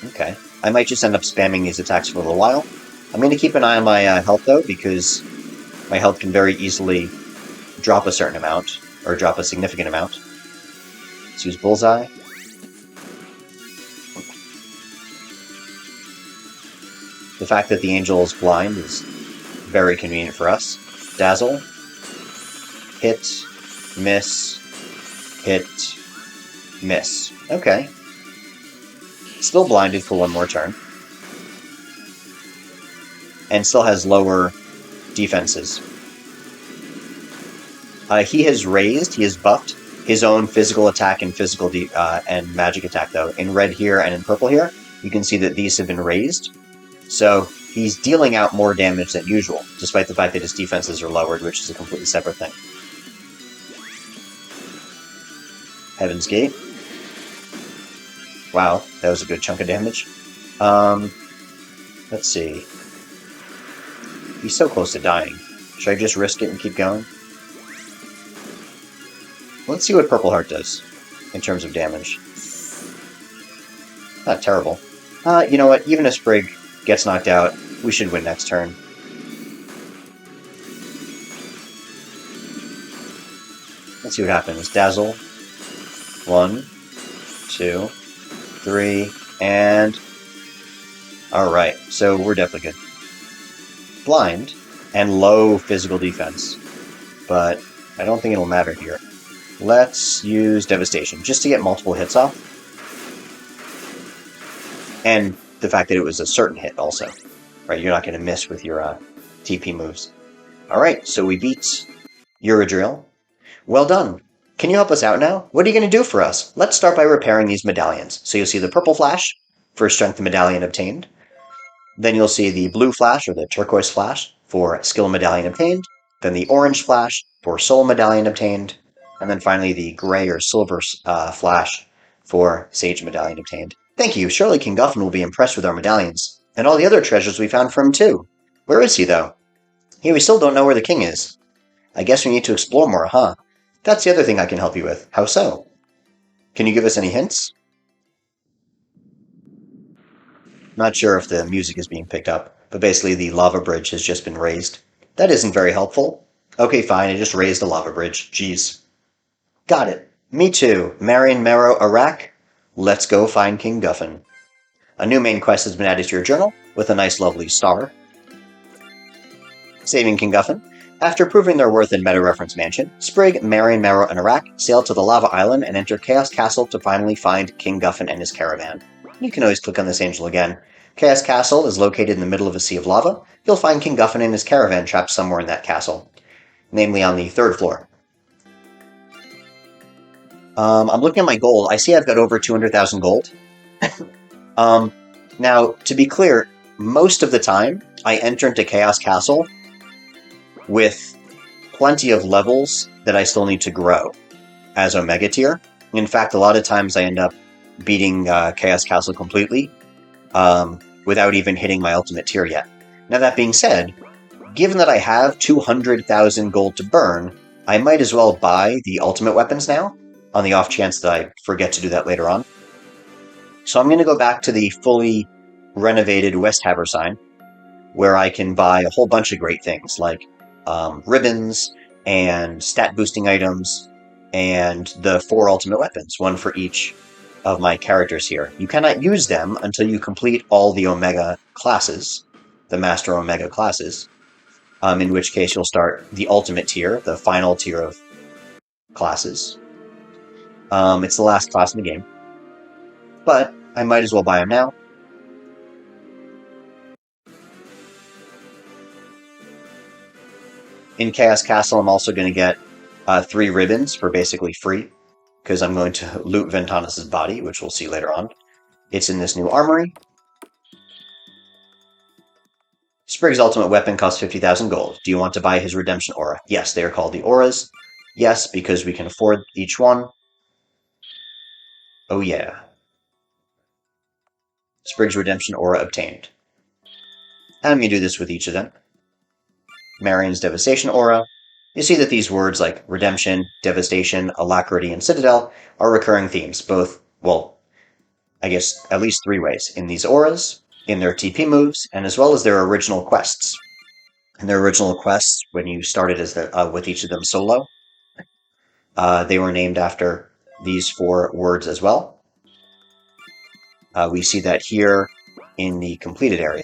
Okay. I might just end up spamming these attacks for a little while. I'm going to keep an eye on my health, though, because my health can very easily drop a certain amount, or drop a significant amount. Let's use Bullseye. The fact that the angel is blind is very convenient for us. Dazzle. Hit. Miss. Hit. Miss. Okay. Still blinded for one more turn. And still has lower defenses. He has buffed his own physical attack and and magic attack, though. In red here and in purple here, you can see that these have been raised. So he's dealing out more damage than usual, despite the fact that his defenses are lowered, which is a completely separate thing. Heaven's Gate. Wow, that was a good chunk of damage. Let's see. He's so close to dying. Should I just risk it and keep going? Let's see what Purple Heart does in terms of damage. Not terrible. You know what? Even if Sprig gets knocked out, we should win next turn. Let's see what happens. Dazzle. 1, 2, 3, and... Alright, so we're definitely good. Blind, and low physical defense. But I don't think it'll matter here. Let's use Devastation, just to get multiple hits off. And the fact that it was a certain hit also. Right, you're not going to miss with your TP moves. Alright, so we beat Eurodrill. Well done. Can you help us out now? What are you going to do for us? Let's start by repairing these medallions. So you'll see the purple flash for strength medallion obtained. Then you'll see the blue flash, or the turquoise flash, for skill medallion obtained. Then the orange flash for soul medallion obtained. And then finally the gray or silver flash for sage medallion obtained. Thank you. Surely King Guffin will be impressed with our medallions. And all the other treasures we found from him, too. Where is he, though? Hey, we still don't know where the king is. I guess we need to explore more, huh? That's the other thing I can help you with. How so? Can you give us any hints? Not sure if the music is being picked up, but basically the lava bridge has just been raised. That isn't very helpful. Okay, fine, I just raised the lava bridge. Jeez. Got it. Me too. Marion Marrow, Iraq. Let's go find King Guffin. A new main quest has been added to your journal, with a nice lovely star. Saving King Guffin. After proving their worth in Meta-Reference Mansion, Sprig, Marion, Marrow, and Iraq sail to the Lava Island and enter Chaos Castle to finally find King Guffin and his caravan. You can always click on this angel again. Chaos Castle is located in the middle of a sea of lava. You'll find King Guffin and his caravan trapped somewhere in that castle, namely on the 3rd floor. I'm looking at my gold. I see I've got over 200,000 gold. Now, to be clear, most of the time, I enter into Chaos Castle with plenty of levels that I still need to grow as Omega tier. In fact, a lot of times I end up beating Chaos Castle completely without even hitting my ultimate tier yet. Now that being said, given that I have 200,000 gold to burn, I might as well buy the ultimate weapons now, on the off chance that I forget to do that later on. So I'm going to go back to the fully renovated West Haversine, where I can buy a whole bunch of great things, like ribbons, and stat-boosting items, and the 4 ultimate weapons, one for each of my characters here. You cannot use them until you complete all the Omega classes, the Master Omega classes, in which case you'll start the ultimate tier, the final tier of classes. It's the last class in the game. But I might as well buy them now. In Chaos Castle, I'm also going to get 3 ribbons for basically free, because I'm going to loot Ventanus' body, which we'll see later on. It's in this new armory. Sprig's ultimate weapon costs 50,000 gold. Do you want to buy his redemption aura? Yes, they are called the auras. Yes, because we can afford each one. Oh yeah. Sprig's redemption aura obtained. And I'm going to do this with each of them. Marion's devastation aura. You see that these words like redemption, devastation, alacrity, and citadel are recurring themes, both, well, I guess at least 3 ways. In these auras, in their TP moves, and as well as their original quests. In their original quests, when you started as with each of them solo, they were named after these 4 words as well. We see that here in the completed area.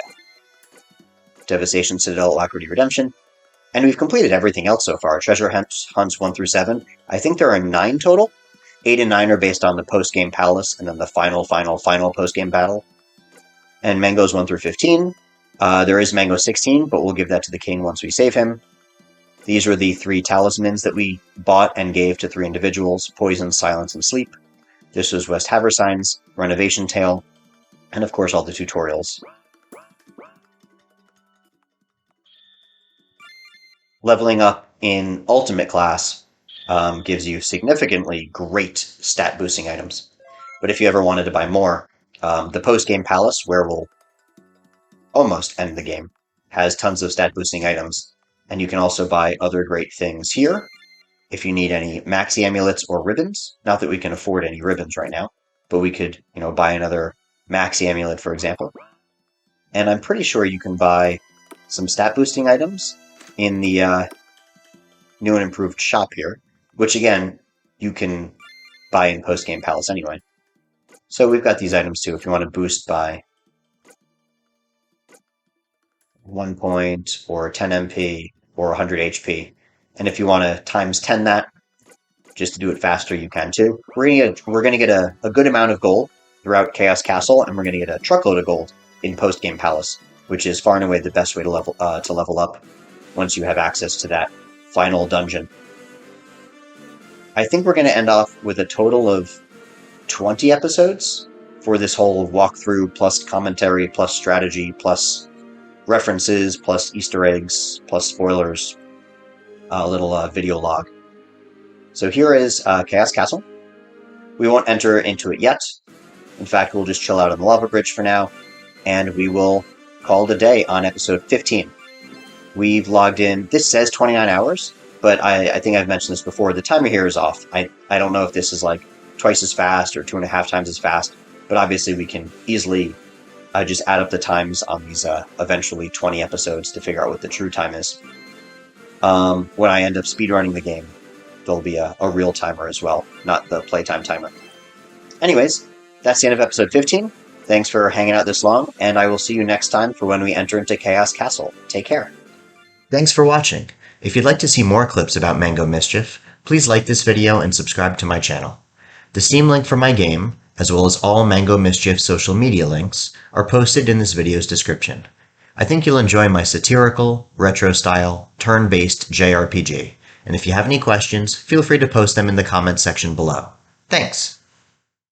Devastation, Citadel, Alacrity, Redemption. And we've completed everything else so far. Treasure hunts 1 through 7. I think there are 9 total. 8 and 9 are based on the post-game palace, and then the final post-game battle. And Mango's 1 through 15. There is Mango 16, but we'll give that to the king once we save him. These were the 3 talismans that we bought and gave to 3 individuals: Poison, Silence, and Sleep. This was West Haversine's Renovation Tale, and of course all the tutorials. Leveling up in Ultimate class gives you significantly great stat boosting items. But if you ever wanted to buy more, the post-game palace, where we'll almost end the game, has tons of stat boosting items. And you can also buy other great things here if you need any maxi amulets or ribbons. Not that we can afford any ribbons right now, but we could, buy another Maxi Amulet, for example. And I'm pretty sure you can buy some stat boosting items in the new and improved shop here, which again, you can buy in Post-Game Palace anyway. So we've got these items too if you want to boost by 1 point or 10 MP or 100 HP. And if you want to times 10 that, just to do it faster, you can too. We're gonna get a good amount of gold throughout Chaos Castle, and we're gonna get a truckload of gold in Post Game Palace, which is far and away the best way to level up once you have access to that final dungeon. I think we're gonna end off with a total of 20 episodes for this whole walkthrough plus commentary plus strategy plus references plus Easter eggs plus spoilers, a little video log. So here is Chaos Castle. We won't enter into it yet. In fact, we'll just chill out on the lava bridge for now, and we will call it a day on episode 15. We've logged in, this says 29 hours, but I think I've mentioned this before, the timer here is off. I don't know if this is like twice as fast or 2.5 times as fast, but obviously we can easily just add up the times on these eventually 20 episodes to figure out what the true time is. When I end up speedrunning the game, there'll be a real timer as well, not the playtime timer. Anyways, that's the end of episode 15. Thanks for hanging out this long, and I will see you next time for when we enter into Chaos Castle. Take care. Thanks for watching. If you'd like to see more clips about Mango Mischief, please like this video and subscribe to my channel. The Steam link for my game, as well as all Mango Mischief social media links, are posted in this video's description. I think you'll enjoy my satirical, retro-style, turn-based JRPG, and if you have any questions, feel free to post them in the comments section below. Thanks!